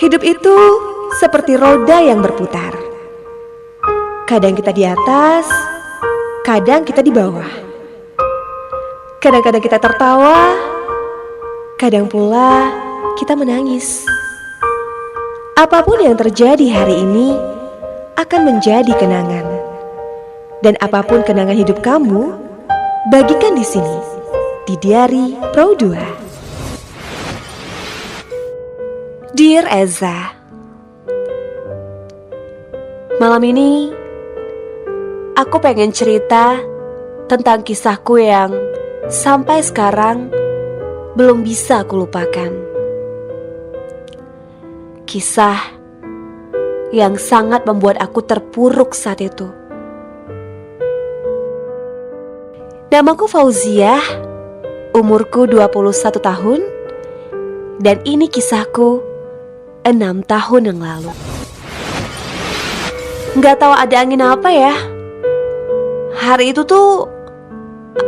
Hidup itu seperti roda yang berputar. Kadang kita di atas, kadang kita di bawah. Kadang-kadang kita tertawa, kadang pula kita menangis. Apapun yang terjadi hari ini akan menjadi kenangan. Dan apapun kenangan hidup kamu, bagikan di sini, di Diari Pro 2. Dear Eza, malam ini aku pengen cerita tentang kisahku yang sampai sekarang belum bisa aku lupakan. Kisah yang sangat membuat aku terpuruk saat itu. Namaku Fauziah, umurku 21 tahun, dan ini kisahku 6 tahun yang lalu. Gak tahu ada angin apa ya. Hari itu tuh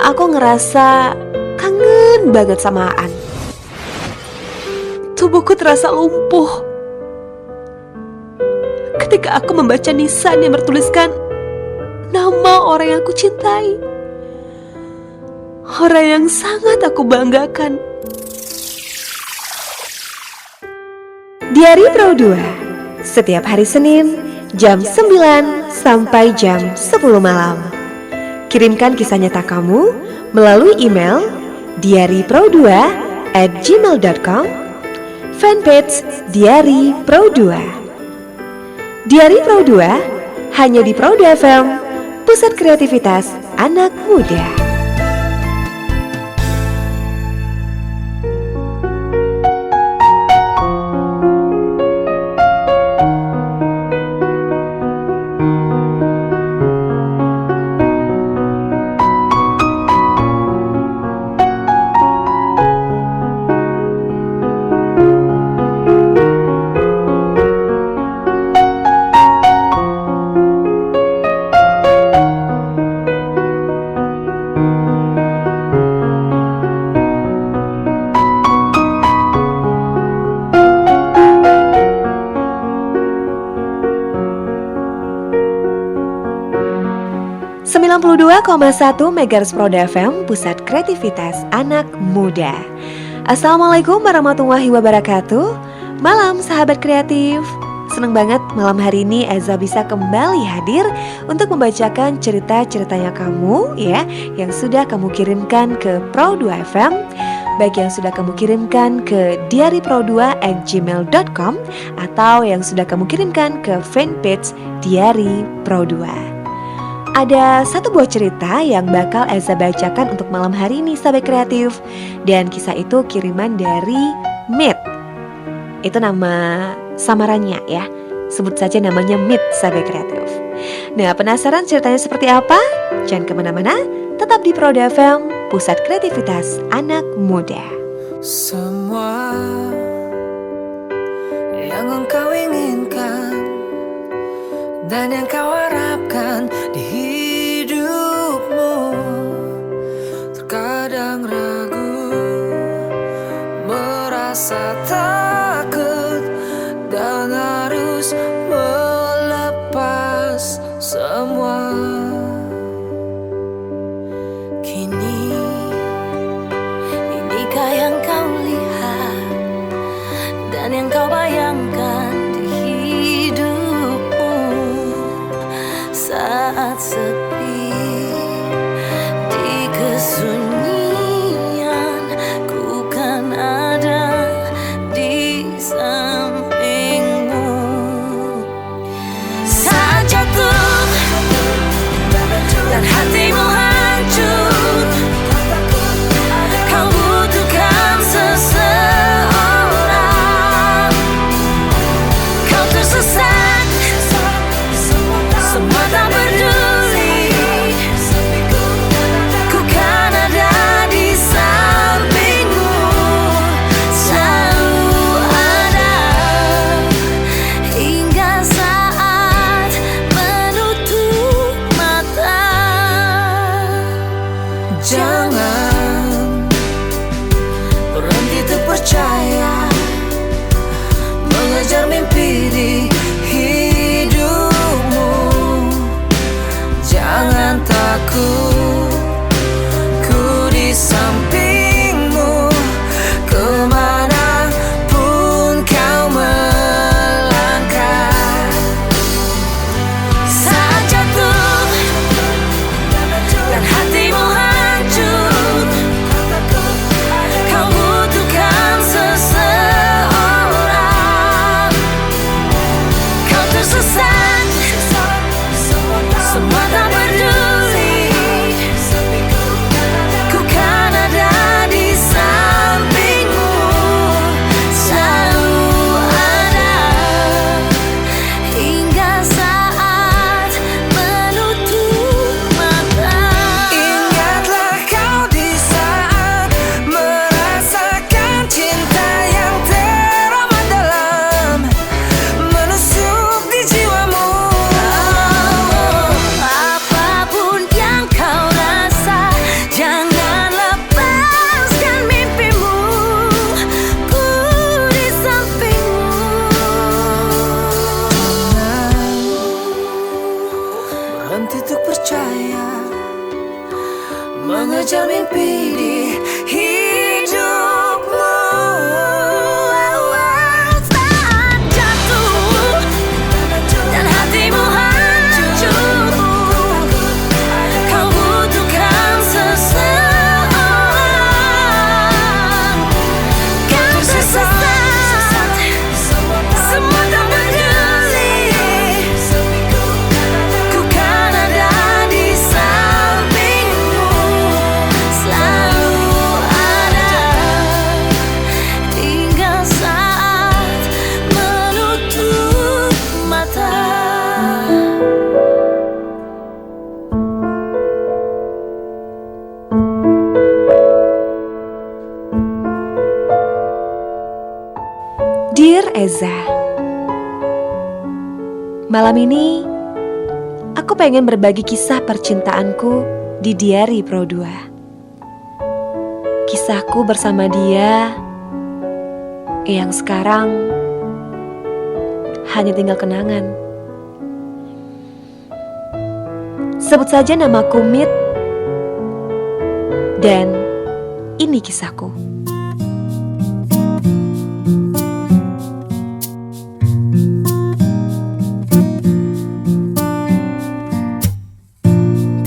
aku ngerasa kangen banget sama Aan. Tubuhku terasa lumpuh ketika aku membaca nisan yang bertuliskan nama orang yang aku cintai, orang yang sangat aku banggakan. Diari Pro 2, setiap hari Senin jam 9 sampai jam 10 malam. Kirimkan kisah nyata kamu melalui email diaripro2@gmail.com, fanpage Diari Pro 2. Diari Pro 2 hanya di Pro 2 FM, pusat kreativitas anak muda. .1 MHz Pro 2 FM, pusat kreativitas anak muda. Assalamualaikum warahmatullahi wabarakatuh. Malam sahabat kreatif. Seneng banget malam hari ini Eza bisa kembali hadir untuk membacakan cerita-ceritanya kamu ya, yang sudah kamu kirimkan ke Pro 2 FM, baik yang sudah kamu kirimkan ke diaripro2@gmail.com atau yang sudah kamu kirimkan ke fanpage Diari Pro 2. Ada satu buah cerita yang bakal Eza bacakan untuk malam hari ini sahabat kreatif. Dan kisah itu kiriman dari Mit. Itu nama samarannya ya. Sebut saja namanya Mit sahabat kreatif. Nah, penasaran ceritanya seperti apa? Jangan kemana-mana, tetap di Pro 2 FM, pusat kreativitas anak muda. Semua yang engkau inginkan dan yang kau harapkan di hidupmu, terkadang ragu, merasa takut dan harus melepas semua. Kini, inikah yang kau lihat dan yang kau bayangkan di hidupmu saat sepi di kesunyian, ku kan ada di sampingmu. Saat jatuh dan hatimu hancur, kau butuhkan seseorang. Kau tersesat, semua tak peduli, ku kan ada di sampingmu, selalu ada. Dear Eza, malam ini aku pengen berbagi kisah percintaanku di Diary Pro 2. Kisahku bersama dia yang sekarang hanya tinggal kenangan. Sebut saja namaku Mit, dan ini kisahku.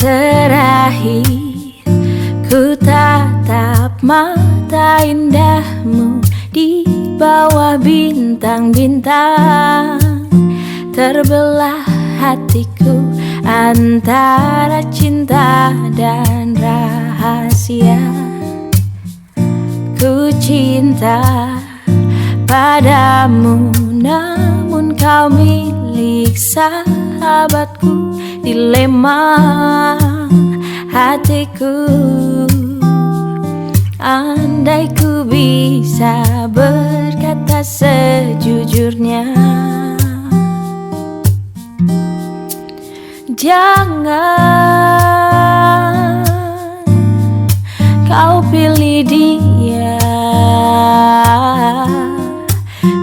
Terakhir ku tatap mata indahmu di bawah bintang-bintang. Terbelah hatiku antara cinta dan rahasia. Ku cinta padamu, namun kau milik sahabatku. Dilema hatiku, andai ku bisa berkata sejujurnya. Jangan kau pilih dia,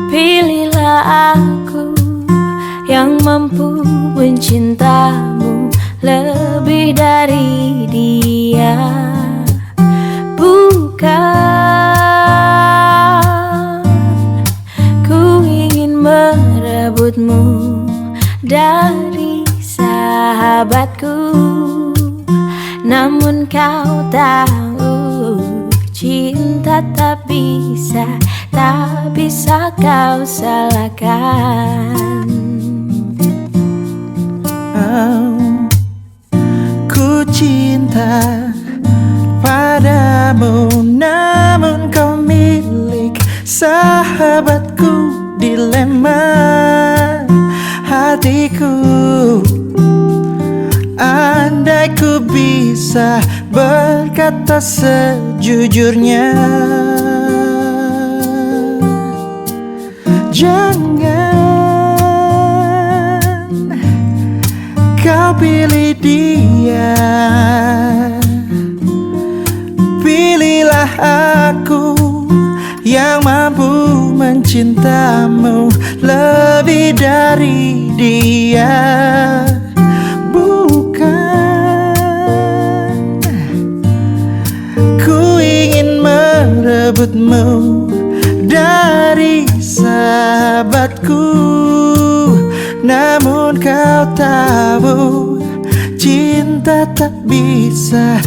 pilihlah aku yang mampu mencintamu lebih dari dia. Bukan ku ingin merebutmu dari sahabatku, namun kau tahu cinta tak bisa kau salahkan. Ku cinta padamu, namun kau milik sahabatku. Dilema hatiku, andai ku bisa berkata sejujurnya. Jangan kau pilih dia, pilihlah aku yang mampu mencintamu lebih dari dia. Bukan ku ingin merebutmu dari sahabatku, namun kau tahu cinta tak bisa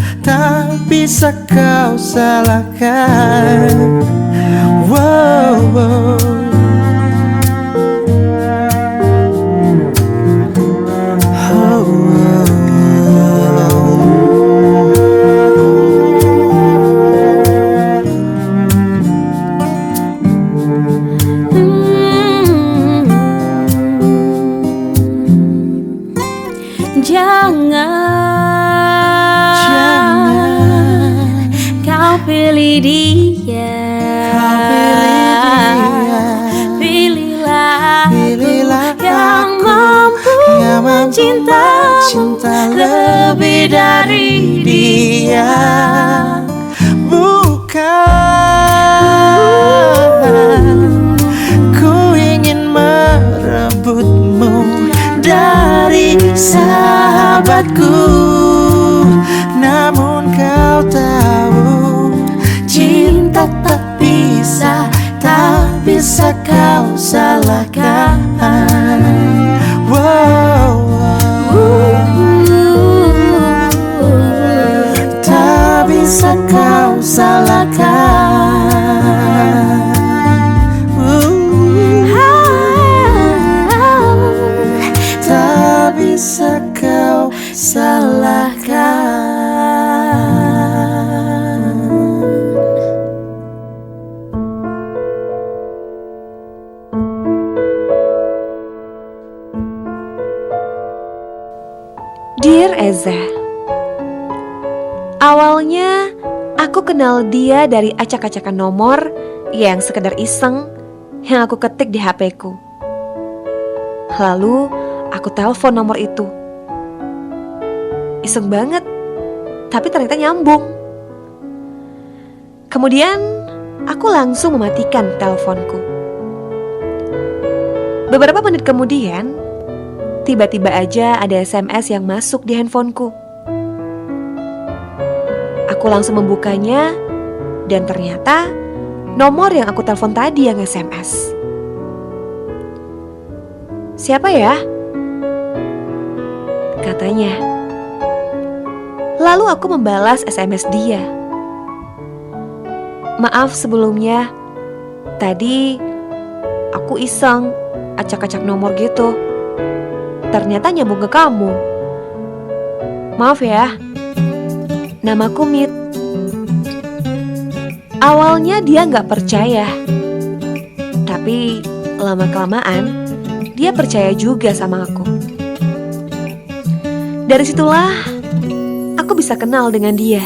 kau salahkan. Wow, wow. Oh, Jangan kau pilih dia, pilihlah aku yang mampu mencintamu lebih dari dia. Bukan ku ingin merebutmu dari sahabatku, namun kau tahu cinta tak bisa kau salahkan. Wow, tak bisa kau salahkan. Tak bisa kau salahkan. Dear Eza, awalnya aku kenal dia dari acak-acakan nomor yang sekedar iseng yang aku ketik di HP-ku. Lalu aku telepon nomor itu. Iseng banget, tapi ternyata nyambung. Kemudian aku langsung mematikan teleponku. Beberapa menit kemudian, tiba-tiba aja ada SMS yang masuk di handphoneku. Aku langsung membukanya, dan ternyata nomor yang aku telepon tadi yang SMS. "Siapa ya?" katanya. Lalu aku membalas SMS dia. "Maaf sebelumnya, tadi aku iseng acak-acak nomor gitu. Ternyata nyambung ke kamu. Maaf ya, namaku Mit." Awalnya dia gak percaya, tapi lama-kelamaan dia percaya juga sama aku. Dari situlah aku bisa kenal dengan dia.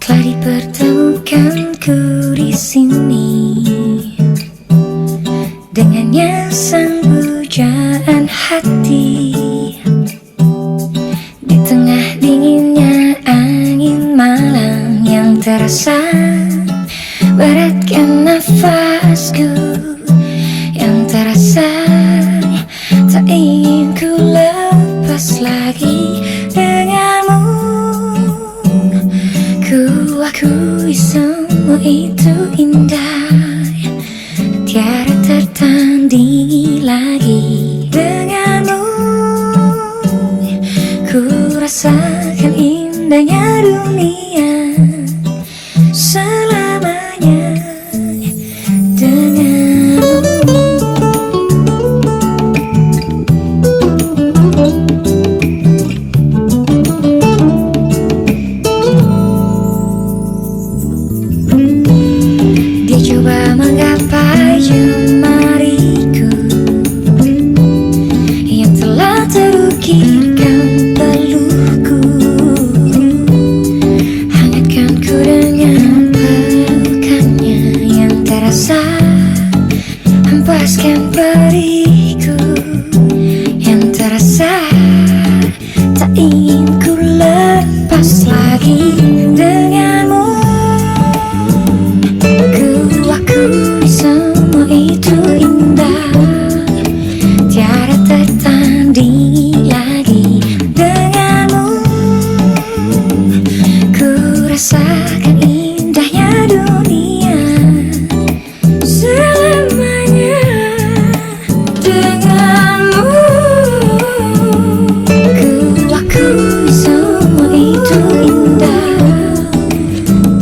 Telah dipertemukanku di sini, dengannya sang pujaan hati. Di tengah dinginnya angin malam yang terasa beratkan nafasku, yang terasa tak ingin ku lepas lagi denganmu. Ku akui semua itu indah, tiada tertandingi lagi denganmu. Ku rasakan indahnya dunia selamanya denganmu. Dia coba menggapai jemariku yang telah terukirkan peluku. Hangatkan ku dengan pelukannya yang terasa, hempaskan periku yang terasa, tak ingin ku lepas lagi denganmu. Ku akui semua itu indah, tiada tertandingi lagi denganmu. Ku rasakan indahnya dunia selamanya denganmu. Ku akui semua itu indah,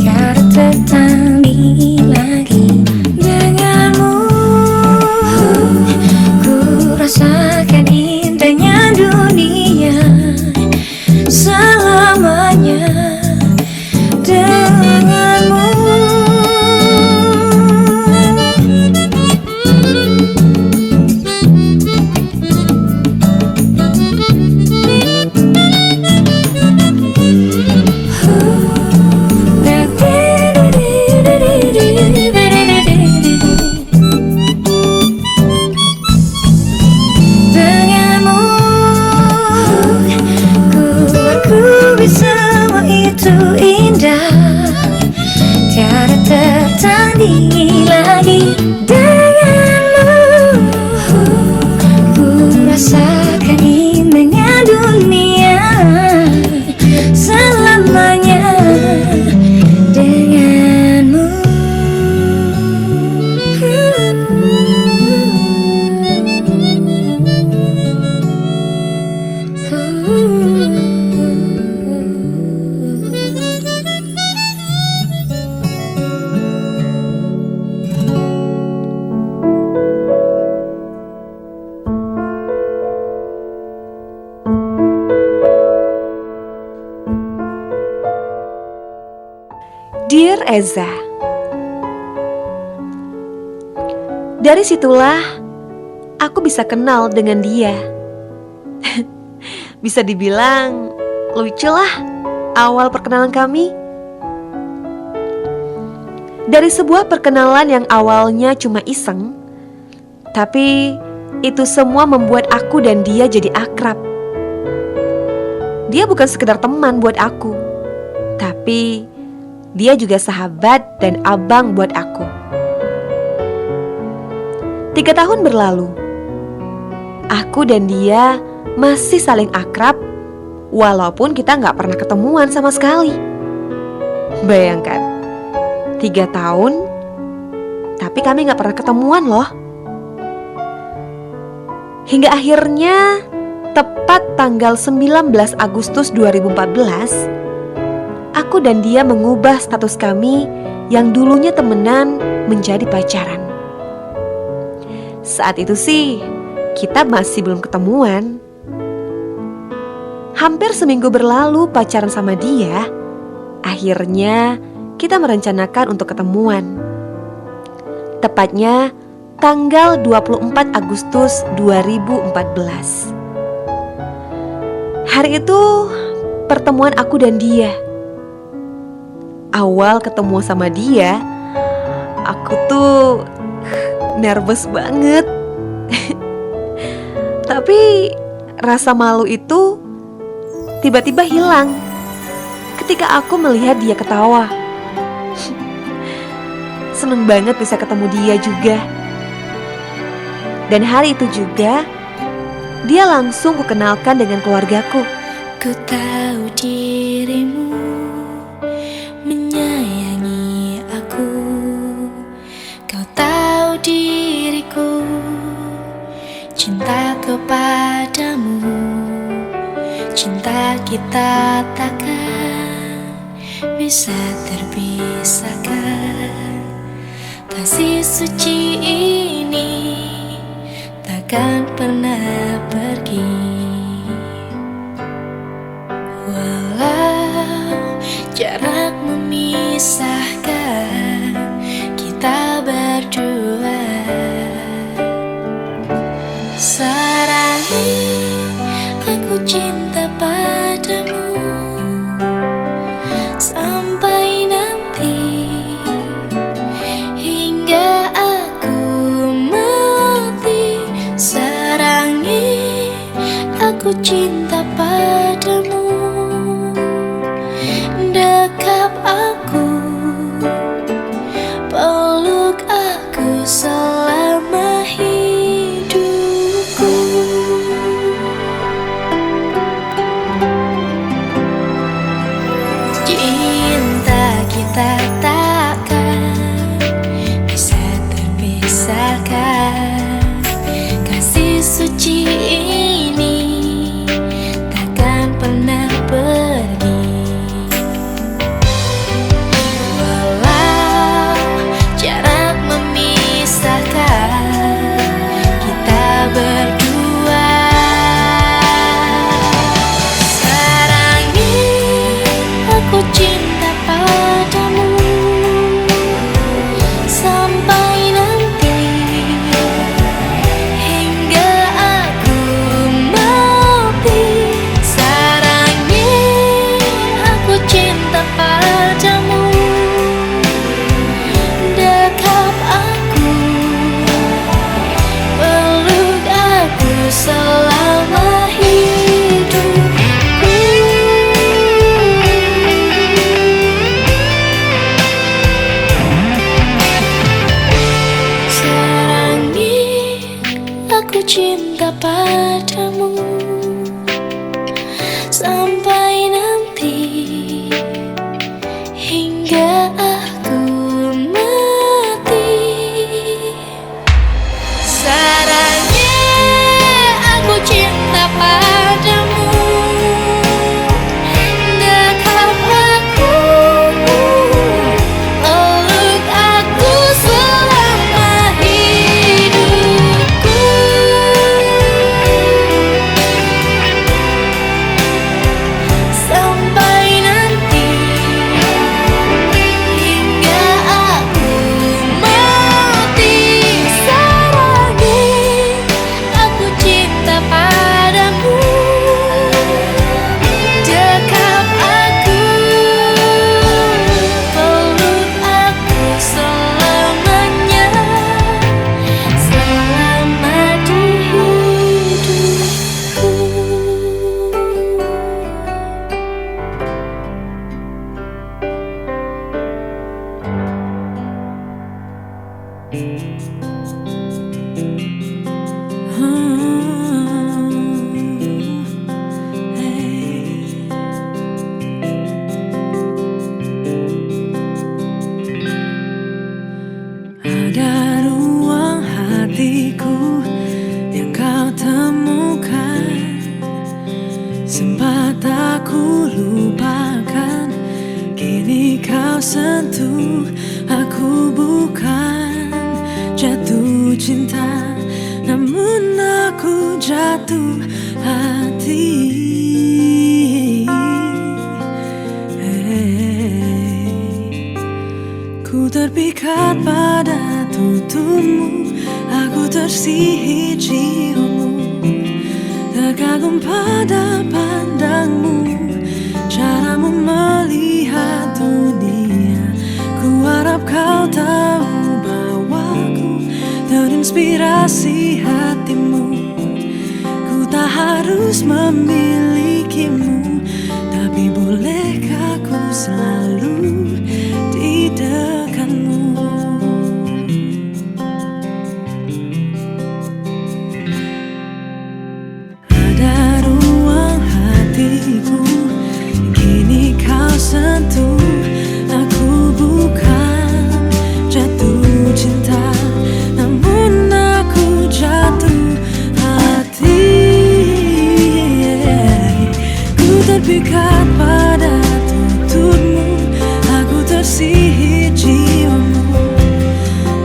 tiada tertandingi lagi denganmu. Ku rasakan indahnya dunia selamanya denganmu. Denganmu, ku akui semua itu indah, tiada tertandingi lagi denganmu. Ku rasakan indahnya dunia selamanya denganmu. Dear Eza. Dari situlah aku bisa kenal dengan dia. Bisa dibilang lucu lah awal perkenalan kami. Dari sebuah perkenalan yang awalnya cuma iseng, tapi itu semua membuat aku dan dia jadi akrab. Dia bukan sekedar teman buat aku, tapi dia juga sahabat dan abang buat aku. 3 tahun berlalu, aku dan dia masih saling akrab, walaupun kita gak pernah ketemuan sama sekali. Bayangkan, 3 tahun, tapi kami gak pernah ketemuan loh. Hingga akhirnya, tepat tanggal 19 Agustus 2014, aku dan dia mengubah status kami yang dulunya temenan menjadi pacaran. Saat itu sih, kita masih belum ketemuan. Hampir seminggu berlalu pacaran sama dia. Akhirnya kita merencanakan untuk ketemuan. Tepatnya tanggal 24 Agustus 2014. Hari itu pertemuan aku dan dia. Awal ketemu sama dia, aku tuh nervous banget. Tapi rasa malu itu tiba-tiba hilang ketika aku melihat dia ketawa. Seneng banget bisa ketemu dia juga. Dan hari itu juga dia langsung kukenalkan dengan keluargaku. Ku tahu dirimu menyayangi aku, kau tahu diriku cinta kepadamu. Cinta kita takkan bisa terpisahkan. Kasih suci ini takkan pernah pergi. Walau jarak memisahkan kita berdua, sarangi aku cinta padamu sampai nanti, hingga aku mati. Sarangi aku cinta padamu, dekap aku, peluk aku selama hidupku. Cinta kita takkan bisa terpisahkan. Kasih suci ini takkan pernah pergi. Walau jarak memisahkan kita berdua, sarangi aku cinta padamu sampai nanti, hingga aku mati. Sarangi aku cinta padamu, dekap aku, peluk aku selama hidupku. Sarangi aku cinta padamu sampai nanti, hingga aku mati. Sarangi aku cinta padamu, dekap aku, peluk aku selama hidupku. hatiku yang kau temukan. Sempat aku lupakan, kini kau sentuh. Aku bukan jatuh cinta, namun aku jatuh hati. Ku terpikat pada tuturmu, aku tersihir ciummu, terkagum pada pandangmu, caramu melihat dunia. Ku harap kau tahu bahwa ku terinspirasi hatimu. Ku tak harus memilikimu, tapi bolehkah ku selalu di dekatmu. Ada ruang hatiku, kini kau sentuh. Aku bukan jatuh cinta, namun aku jatuh hati. Ku terpikat pada tuturmu, aku tersihir jiwamu,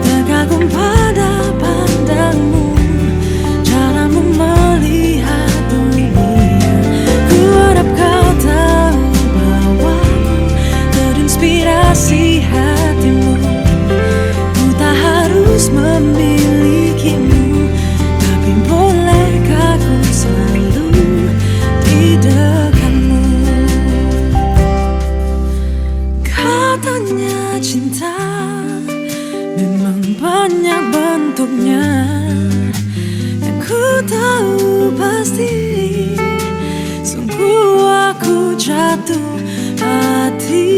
terkagum pada pandangmu, caramu melihat dunia. Ku harap kau tahu bahwa ku terinspirasi hatimu. Ku tak harus memilikimu, tapi bolehkah ku selalu di dekatmu. Katanya cinta memang banyak bentuknya, yang ku tahu pasti sungguh aku jatuh hati.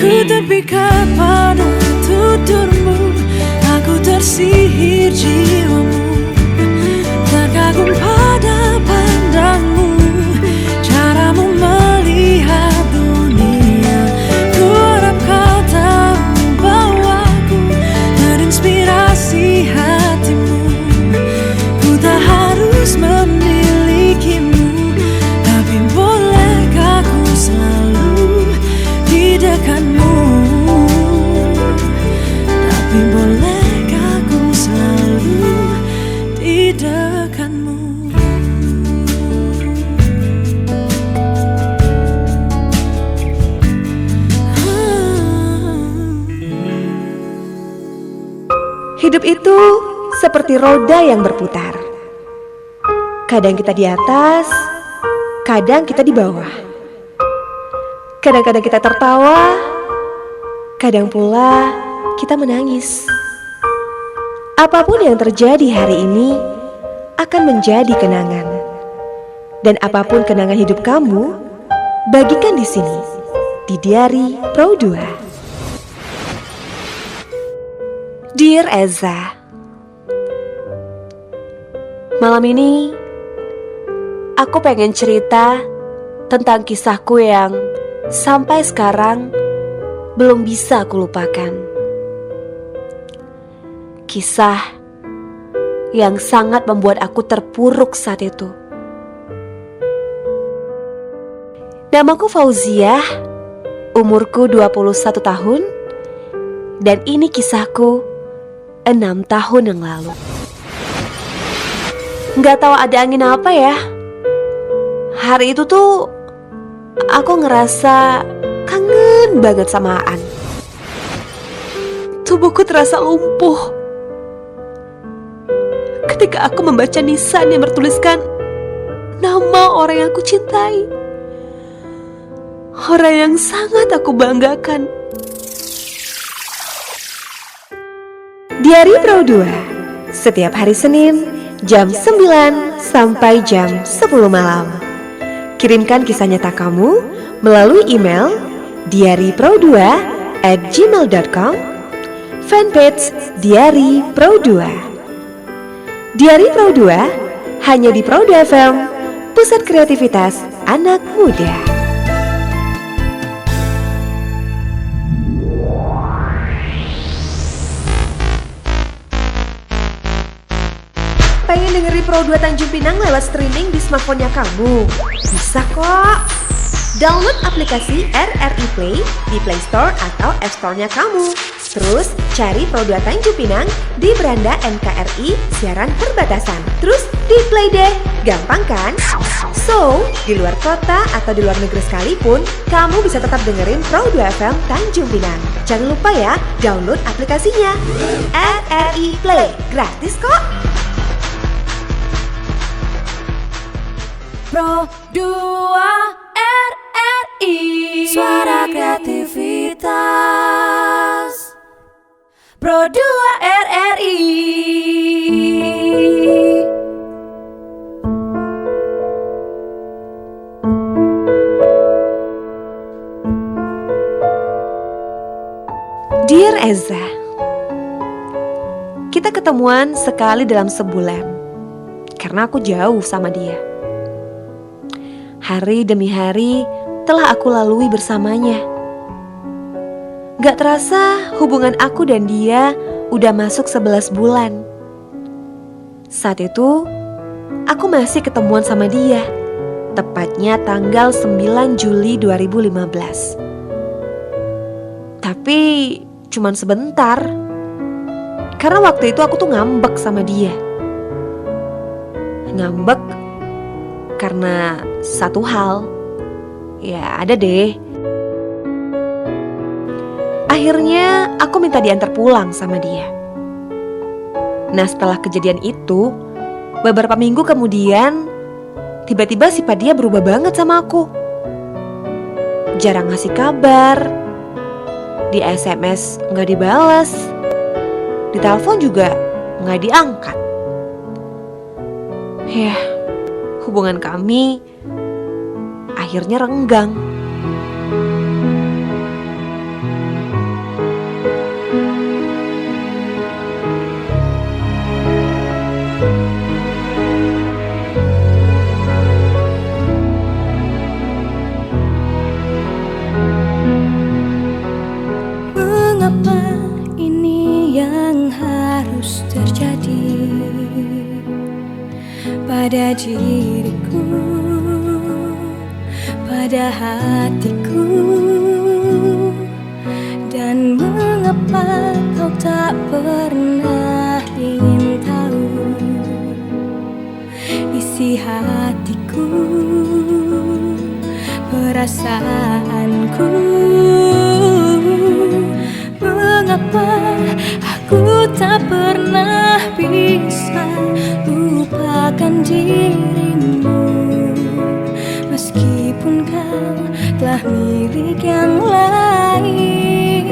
Ku terpikat pada tuturmu, aku tersihir jiwamu, terkagum pada pandangmu, caramu melihat dunia. Ku harap kau tahu bahwa ku terinspirasi hatimu. Ku tak harus memilikimu, tapi bolehkah ku selalu di dekatmu. Tapi bolehkah ku selalu di dekatmu. Hidup itu seperti roda yang berputar. Kadang kita di atas, kadang kita di bawah. Kadang-kadang kita tertawa, kadang pula kita menangis. Apapun yang terjadi hari ini akan menjadi kenangan. Dan apapun kenangan hidup kamu, bagikan di sini, di Diary Pro 2. Dear Eza, malam ini aku pengen cerita tentang kisahku yang sampai sekarang belum bisa aku lupakan. Kisah yang sangat membuat aku terpuruk saat itu. Namaku Fauziah, umurku 21 tahun, dan ini kisahku 6 tahun yang lalu. Gak tahu ada angin apa ya. Hari itu tuh aku ngerasa kangen banget sama Aan. Tubuhku terasa lumpuh ketika aku membaca nisan yang bertuliskan nama orang yang aku cintai, orang yang sangat aku banggakan. Diary Pro 2, setiap hari Senin jam 9 sampai jam 10 malam. Kirimkan kisah nyata kamu melalui email diarypro2@gmail.com, fanpage Diary Pro 2. Diary Pro 2 hanya di Pro 2 FM, pusat kreativitas anak muda. Diari Pro 2 Tanjung Pinang lewat streaming di smartphone-nya kamu? Bisa kok! Download aplikasi RRI Play di Play Store atau App Store-nya kamu. Terus cari Pro 2 Tanjung Pinang di beranda NKRI siaran perbatasan. Terus di play deh, gampang kan? So, di luar kota atau di luar negeri sekalipun, kamu bisa tetap dengerin Pro 2 FM Tanjung Pinang. Jangan lupa ya, download aplikasinya. RRI Play, gratis kok! Pro 2 RRI, suara kreativitas. Pro 2 RRI. Dear Eza, kita ketemuan sekali dalam sebulan karena aku jauh sama dia. Hari demi hari telah aku lalui bersamanya. Gak terasa hubungan aku dan dia udah masuk 11 bulan. Saat itu aku masih ketemuan sama dia, tepatnya tanggal 9 Juli 2015. Tapi cuman sebentar, karena waktu itu aku tuh ngambek sama dia. Ngambek karena satu hal. Ya ada deh. Akhirnya aku minta diantar pulang sama dia. Nah setelah kejadian itu, beberapa minggu kemudian, tiba-tiba sifat dia berubah banget sama aku. Jarang ngasih kabar, di SMS nggak dibales, di telepon juga nggak diangkat. Ya, hubungan kami akhirnya renggang. Mengapa ini yang harus terjadi pada diriku, pada hatiku? Dan mengapa kau tak pernah ingin tahu isi hatiku, perasaanku? Mengapa aku tak pernah bisa lupakan dirimu, meskipun kau telah milik yang lain.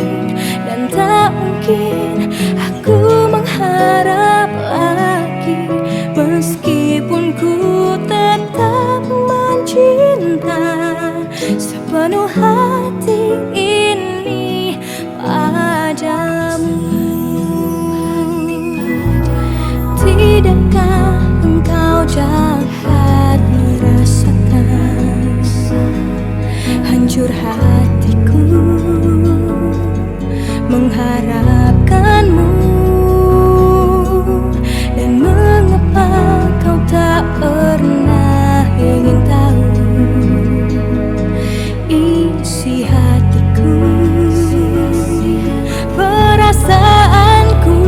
Dan tak mungkin aku mengharap lagi, meskipun ku tetap mencinta sepenuh hati ini padamu. Tidakkah engkau dapat merasakan hancur hatiku mengharapkanmu? Dan mengapa kau tak pernah ingin tahu isi hatiku, perasaanku?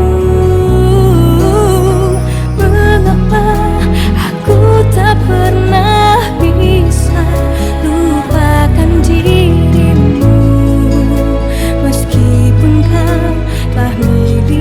Mengapa aku tak pernah bisa lupakan dirimu, meskipun kau telah milih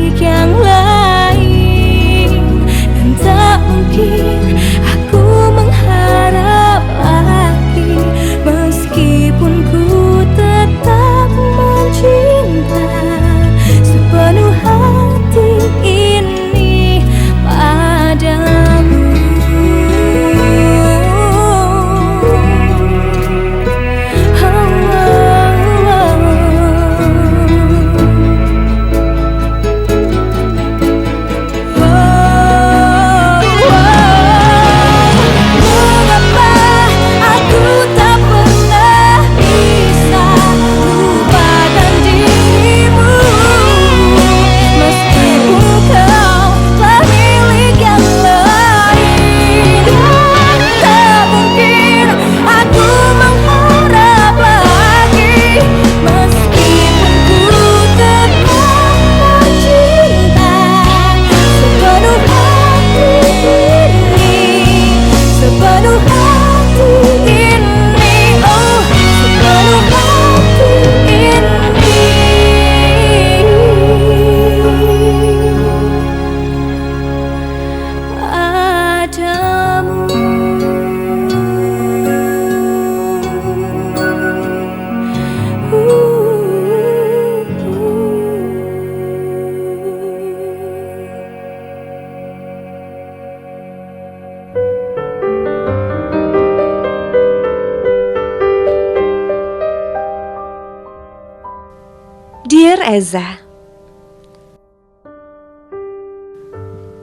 Dear Eza,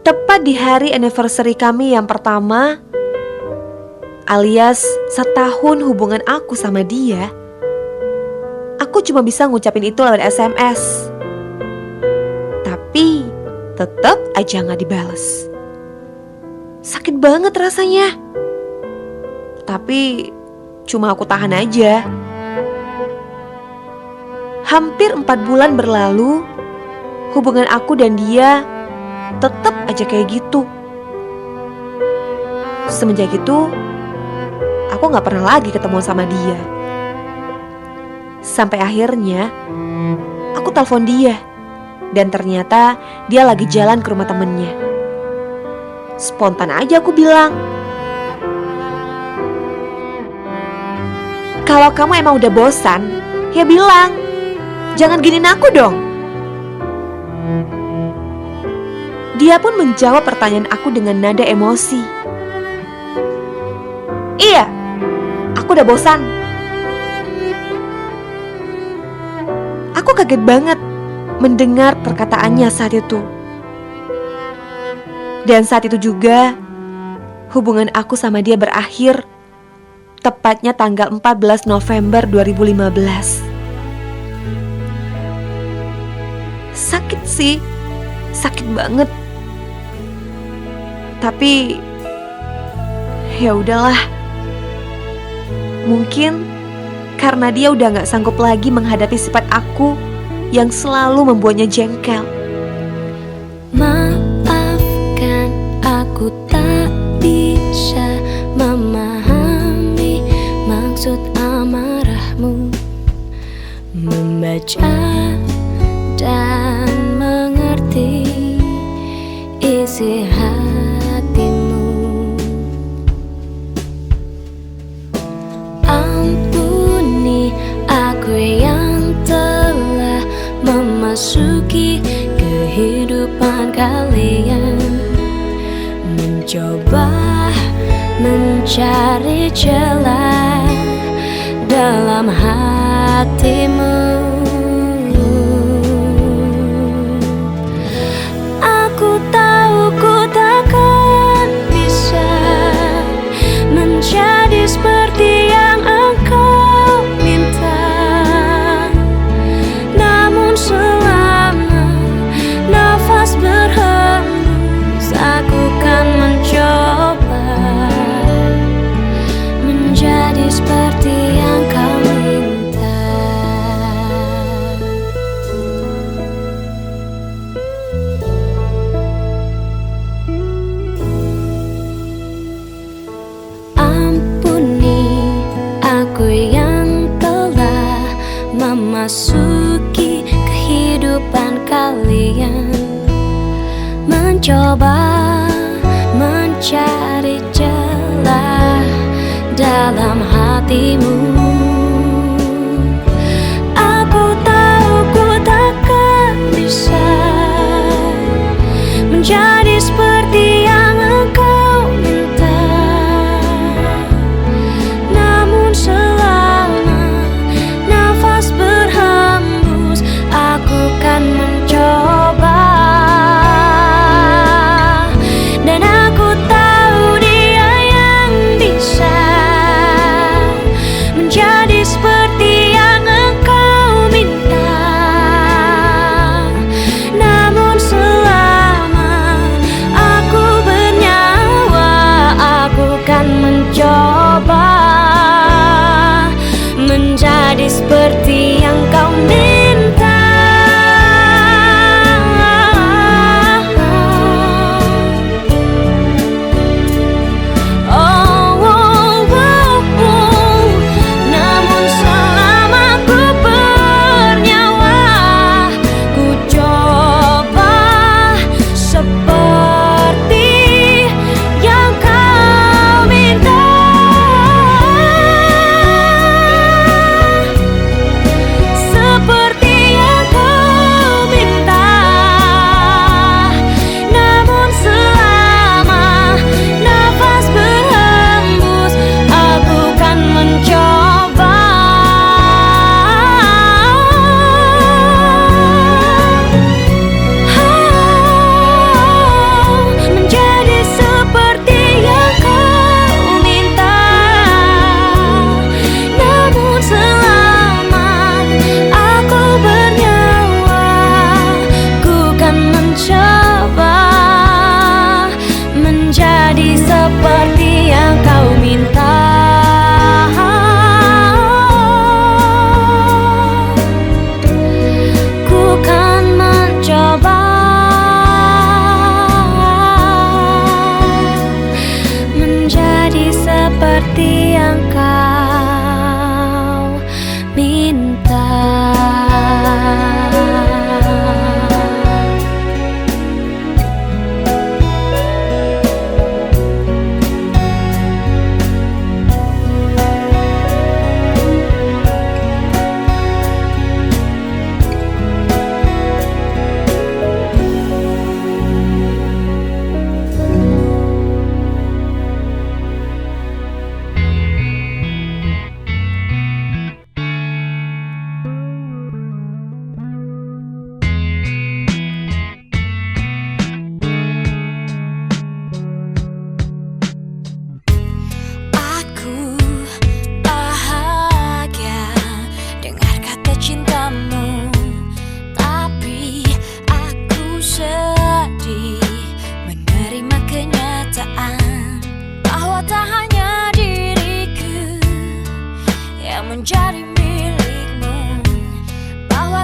tepat di hari anniversary kami yang pertama, alias setahun hubungan aku sama dia, aku cuma bisa ngucapin itu lewat SMS. Tapi tetap aja gak dibales. Sakit banget rasanya. Tapi cuma aku tahan aja. Hampir 4 bulan berlalu, hubungan aku dan dia tetap aja kayak gitu. Semenjak itu, aku gak pernah lagi ketemu sama dia. Sampai akhirnya, aku telepon dia. Dan ternyata dia lagi jalan ke rumah temennya. Spontan aja aku bilang, kalau kamu emang udah bosan, ya bilang. Jangan giniin aku dong. Dia pun menjawab pertanyaan aku dengan nada emosi. Iya, aku udah bosan. Aku kaget banget mendengar perkataannya saat itu. Dan saat itu juga hubungan aku sama dia berakhir, tepatnya tanggal 14 November 2015. Sakit sih, sakit banget. Tapi ya udahlah. Mungkin karena dia udah gak sanggup lagi menghadapi sifat aku yang selalu membuatnya jengkel. Maafkan, aku tak bisa memahami maksud amarahmu, membaca dan mengerti isi hatimu. Ampuni aku yang telah memasuki kehidupan kalian, mencoba mencari celah dalam hatimu. Aku tahu ku takkan bisa menjadi seperti yang engkau minta, namun selama nafas berhembus, aku kan mencoba menjadi seperti yang kau minta. Ampuni aku yang telah memasuki kehidupan kalian, mencoba mencari celah dalam hatimu. Aku tahu ku takkan bisa menjadi seperti yang engkau minta, namun selama nafas berhembus, aku kan mencoba. Dan aku tahu dia yang bisa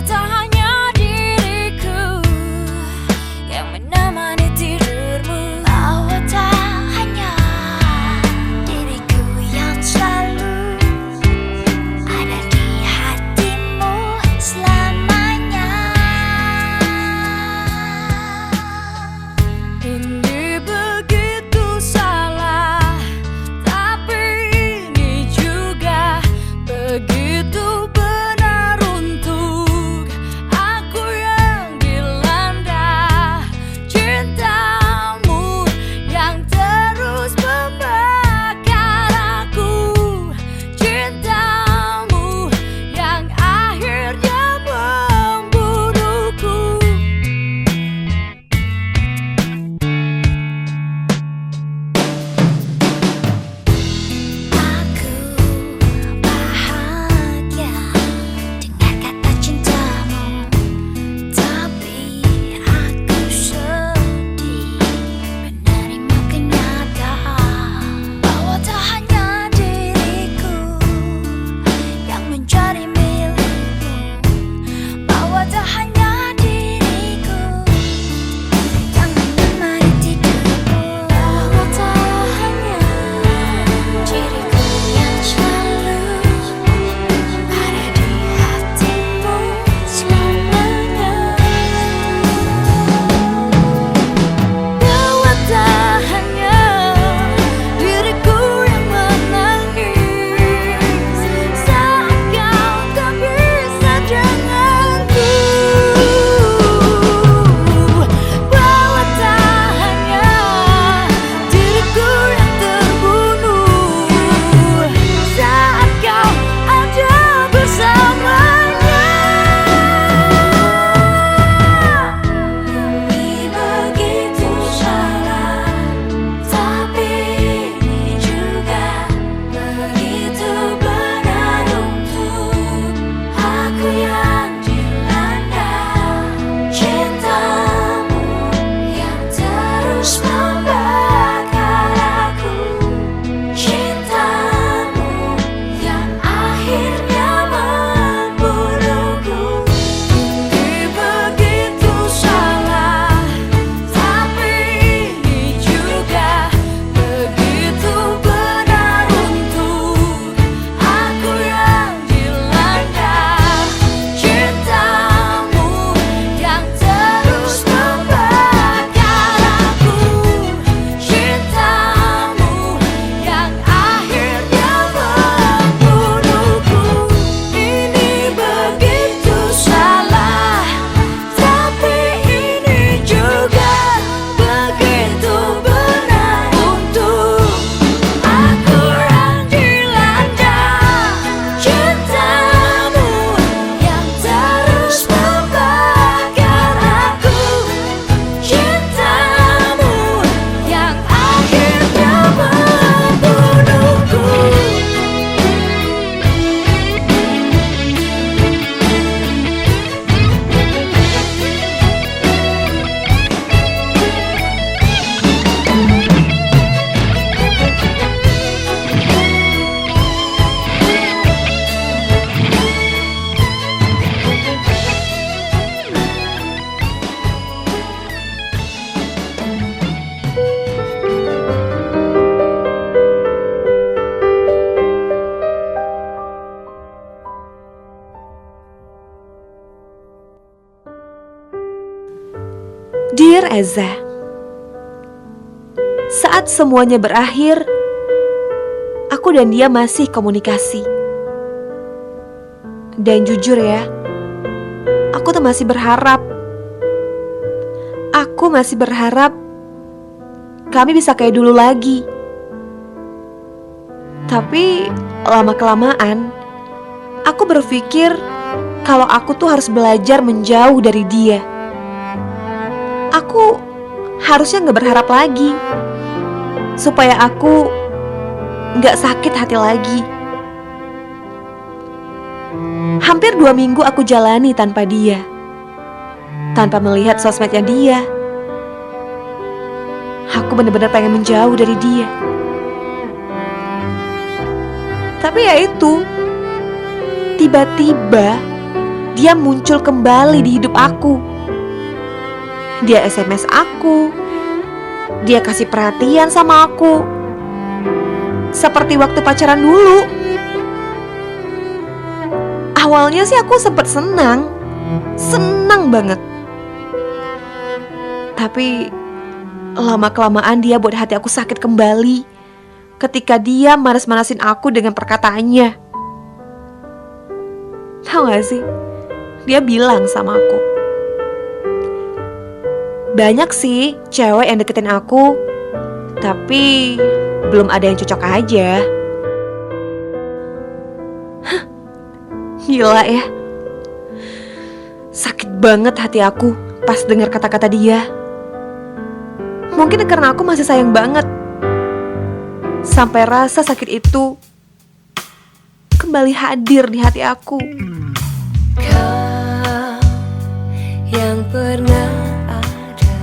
tak hanya diriku yang menemani tidurmu, bahwa tak hanya diriku yang selalu ada di hatimu selamanya. Ini begitu salah, tapi ini juga begitu benar untuk aku yang dilanda cintamu yang terus membakar aku, cintamu yang akhirnya membunuhku. Aku bahagia dengan kata cintamu, tapi aku sedih menerima kenyataan bahwa tak hanya diriku yang menjadi milikmu, bahwa tak hanya diriku yang menemani tidurmu, bahwa tak hanya diriku yang selalu ada di hatimu selamanya, bahwa tak hanya diriku yang menangis saat kau tak bisa denganku, bahwa tak hanya diriku yang terbunuh saat kau ada bersamanya. Ini begitu salah, tapi ini juga begitu benar untuk aku yang dilanda cintamu yang terus membakar aku, cintamu yang akhirnya membunuhku. Ini begitu salah, tapi ini juga begitu benar untuk aku yang dilanda cintamu yang terus membakar aku, cintamu yang akhirnya membunuhku. Ini begitu salah, tapi ini juga begitu benar untuk aku yang dilanda cintamu yang terus membakar aku, cintamu yang akhirnya membunuhku. Dear Eza, saat semuanya berakhir, aku dan dia masih komunikasi. Dan jujur ya, aku tuh masih berharap. Aku masih berharap kami bisa kayak dulu lagi. Tapi lama-kelamaan, aku berpikir kalau aku tuh harus belajar menjauh dari dia. Aku harusnya gak berharap lagi, supaya aku gak sakit hati lagi. Hampir 2 minggu aku jalani tanpa dia, tanpa melihat sosmednya dia. Aku benar-benar pengen menjauh dari dia. Tapi ya itu, tiba-tiba dia muncul kembali di hidup aku. Dia SMS aku, dia kasih perhatian sama aku, seperti waktu pacaran dulu. Awalnya sih aku sempet senang banget. Tapi lama-kelamaan dia buat hati aku sakit kembali ketika dia manas-manasin aku dengan perkataannya. Tahu gak sih? Dia bilang sama aku, banyak sih cewek yang deketin aku, tapi belum ada yang cocok aja. Hah, gila ya. Sakit banget hati aku pas dengar kata-kata dia. Mungkin karena aku masih sayang banget, sampai rasa sakit itu kembali hadir di hati aku. Kau yang pernah ada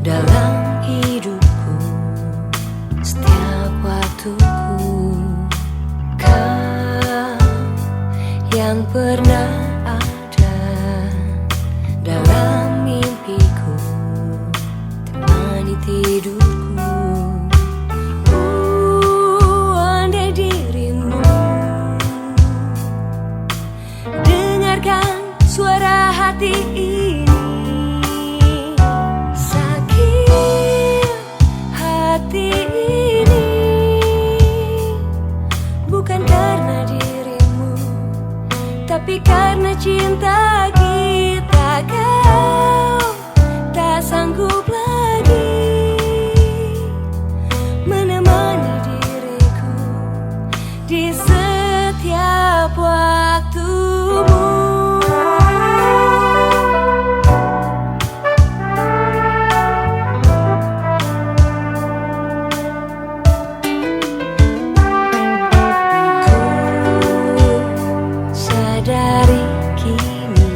dalam hidupku setiap waktuku. Kau yang pernah ada dalam mimpiku, temani tidurku. Andai dirimu dengarkan suara hati ini, sakit hati ini bukan karena dirimu, tapi karena cinta kita. Kau tak sanggup lagi menemani diriku di setiap waktumu. Ku sadari kini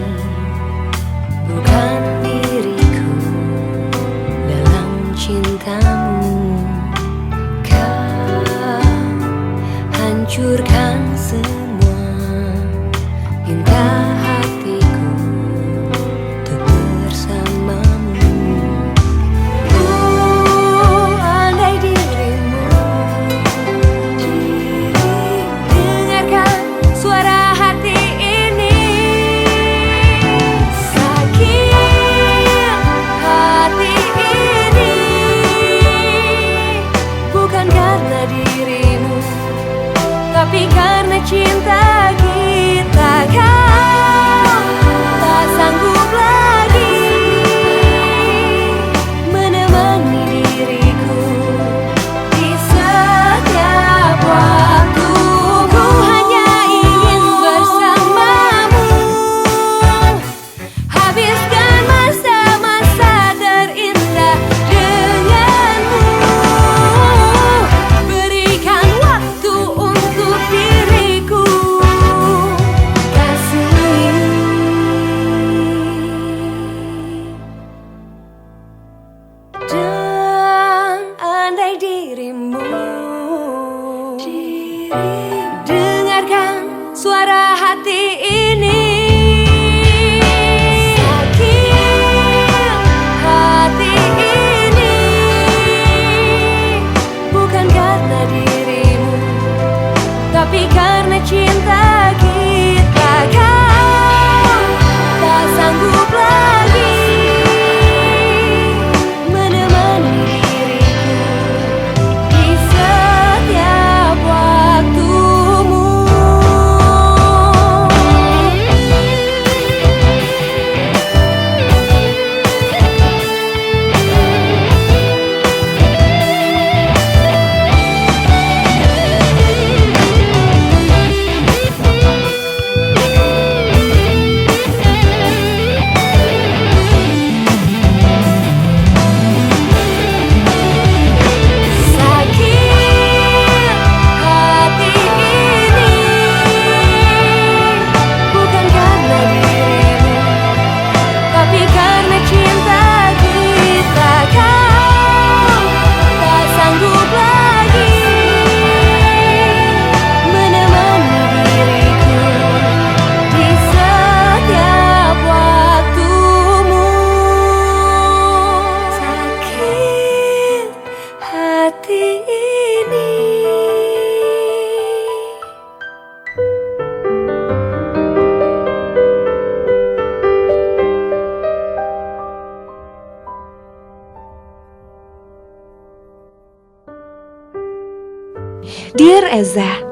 Dear Eza,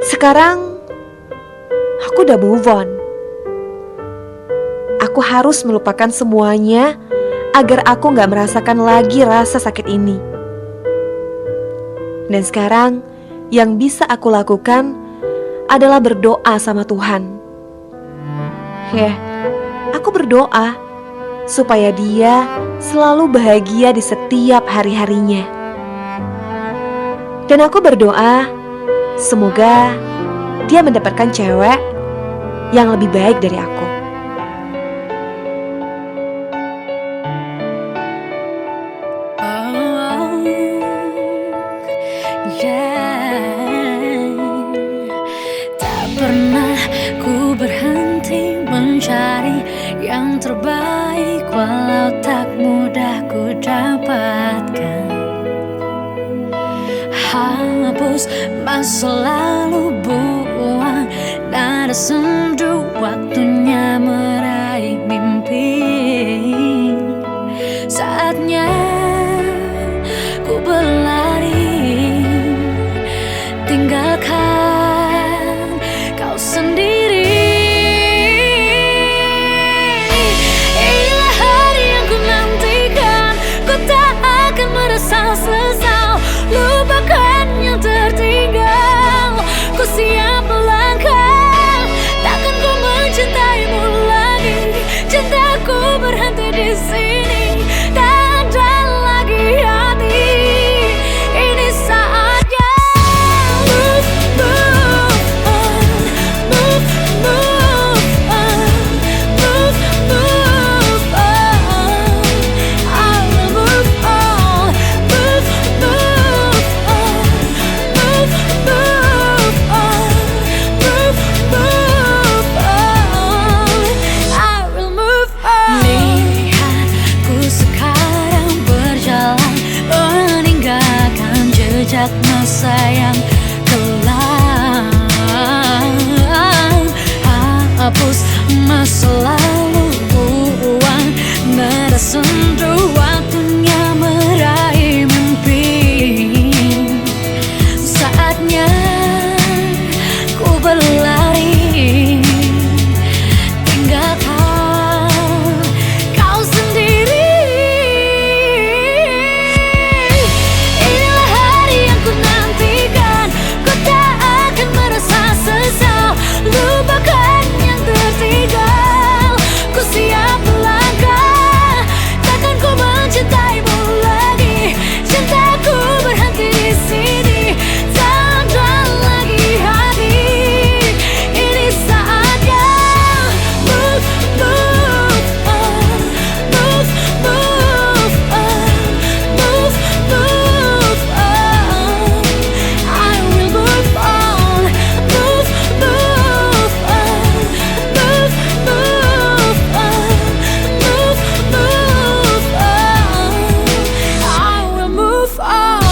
sekarang aku udah move on. Aku harus melupakan semuanya agar aku gak merasakan lagi rasa sakit ini. Dan sekarang yang bisa aku lakukan adalah berdoa sama Tuhan. Aku berdoa supaya dia selalu bahagia di setiap hari-harinya. Dan aku berdoa semoga dia mendapatkan cewek yang lebih baik dari aku. Tak pernah ku berhenti mencari yang terbaik, walau tak mudah ku dapatkan. Hapus masa lalu, buang nada sendu, waktunya meraih mimpi. Saatnya ku berlari, tinggalkan kau sendiri. Inilah hari yang ku nantikan, ku tak akan merasa sesal. Lupakan yang tertinggal, ku siap melangkah. Takkan ku mencintaimu lagi, cintaku berhenti di sini. Tak ada lagi hati, ini saatnya. Move, move on, move, move on, move, move on. I will move on, move, move on, move, move on, move, move on. I will move on. Lihatku sekarang berjalan, meninggalkan jejak masa yang kelam. Hapus masa lalu, buang nada sendu, waktunya meraih mimpi. Saatnya ku berlari, tinggalkan kau sendiri. Inilah hari yang ku nantikan, ku tak akan merasa sesal. Lupakan yang tertinggal, ku siap melangkah. Takkan ku mencintaimu lagi, cintaku berhenti di sini. Tak ada lagi hati, ini saatnya. Move, move on, move, move on, move, move on. I will move on, move, move on, move, move on, move, move on. I will move on.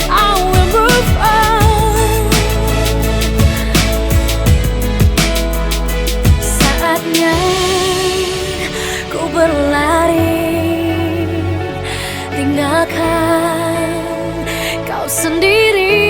I will move on. Saatnya ku berlari, tinggalkan kau sendiri.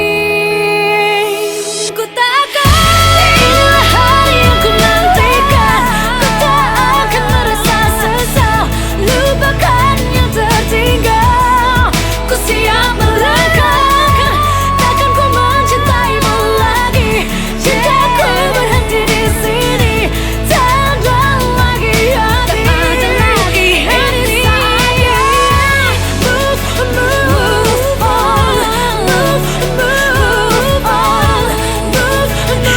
Ku tak akan. Inilah hari yang ku nantikan, ku tak akan merasa sesal. Lupakan yang tertinggal, ku siap melangkah. Takkan ku mencintaimu lagi, cintaku berhenti di sini. Tak ada lagi hati, ini saatnya. Move, move on, move, move on, move, move on.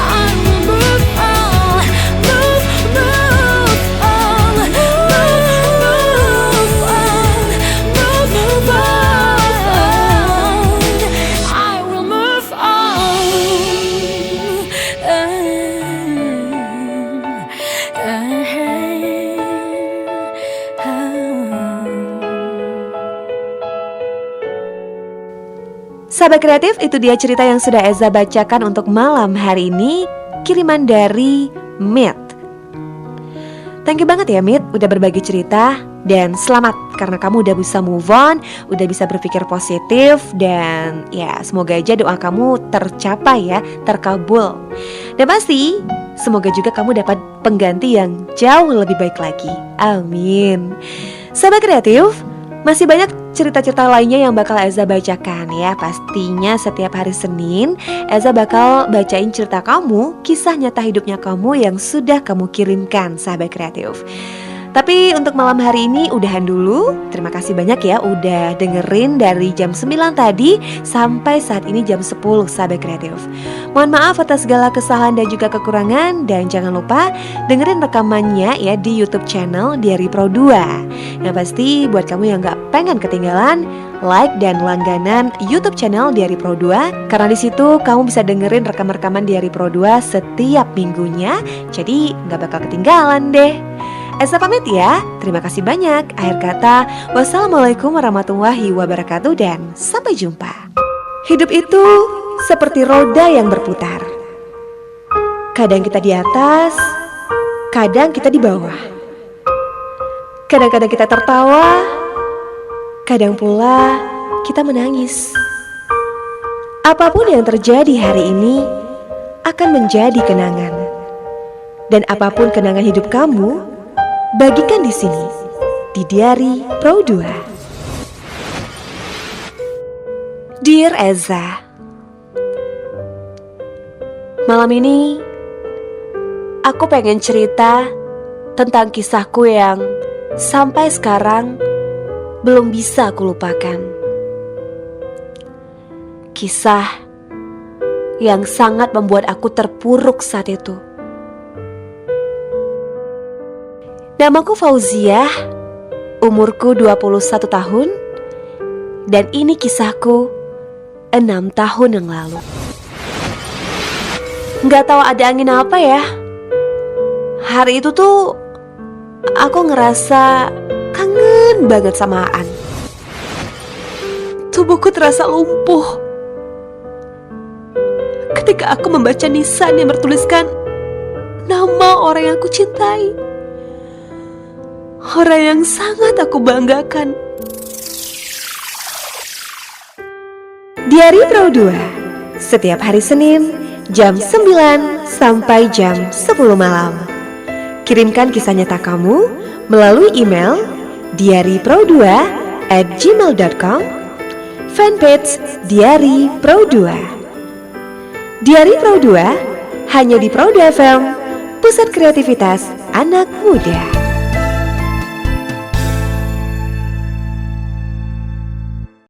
I will move on, move, move on, move, move on, move, move on. I will move Sahabat kreatif, itu dia cerita yang sudah Eza bacakan untuk malam hari ini, kiriman dari Matt. Thank you banget ya Mit, udah berbagi cerita. Dan selamat karena kamu udah bisa move on, udah bisa berpikir positif. Dan ya semoga aja doa kamu tercapai ya, terkabul. Dan pasti semoga juga kamu dapat pengganti yang jauh lebih baik lagi. Amin. Sahabat kreatif, masih banyak cerita-cerita lainnya yang bakal Eza bacakan ya. Pastinya setiap hari Senin Eza bakal bacain cerita kamu, kisah nyata hidupnya kamu yang sudah kamu kirimkan sahabat kreatif. Tapi untuk malam hari ini udahan dulu. Terima kasih banyak ya udah dengerin dari jam 9 tadi sampai saat ini jam 10 sahabat kreatif. Mohon maaf atas segala kesalahan dan juga kekurangan. Dan jangan lupa dengerin rekamannya ya di YouTube channel Diary Pro 2. Yang pasti buat kamu yang gak pengen ketinggalan, like dan langganan YouTube channel Diary Pro 2. Karena di situ kamu bisa dengerin rekaman-rekaman Diary Pro 2 setiap minggunya. Jadi gak bakal ketinggalan deh. Esa pamit ya, terima kasih banyak. Akhir kata, wassalamualaikum warahmatullahi wabarakatuh dan sampai jumpa. Hidup itu seperti roda yang berputar. Kadang kita di atas, kadang kita di bawah. Kadang-kadang kita tertawa, kadang pula kita menangis. Apapun yang terjadi hari ini akan menjadi kenangan. Dan apapun kenangan hidup kamu, bagikan di sini, di Diary Pro 2. Dear Eza, malam ini aku pengen cerita tentang kisahku yang sampai sekarang belum bisa aku lupakan. Kisah yang sangat membuat aku terpuruk saat itu. Namaku Fauziah, umurku 21 tahun, dan ini kisahku 6 tahun yang lalu. Gak tahu ada angin apa ya. Hari itu tuh aku ngerasa kangen banget sama Aan. Tubuhku terasa lumpuh ketika aku membaca nisan yang bertuliskan nama orang yang aku cintai. Orang yang sangat aku banggakan. Diary Pro 2, setiap hari Senin jam 9 sampai jam 10 malam. Kirimkan kisah nyata kamu melalui email diarypro2@gmail.com, fanpage Diary Pro 2. Diary Pro 2 hanya di Pro 2 FM, pusat kreativitas anak muda.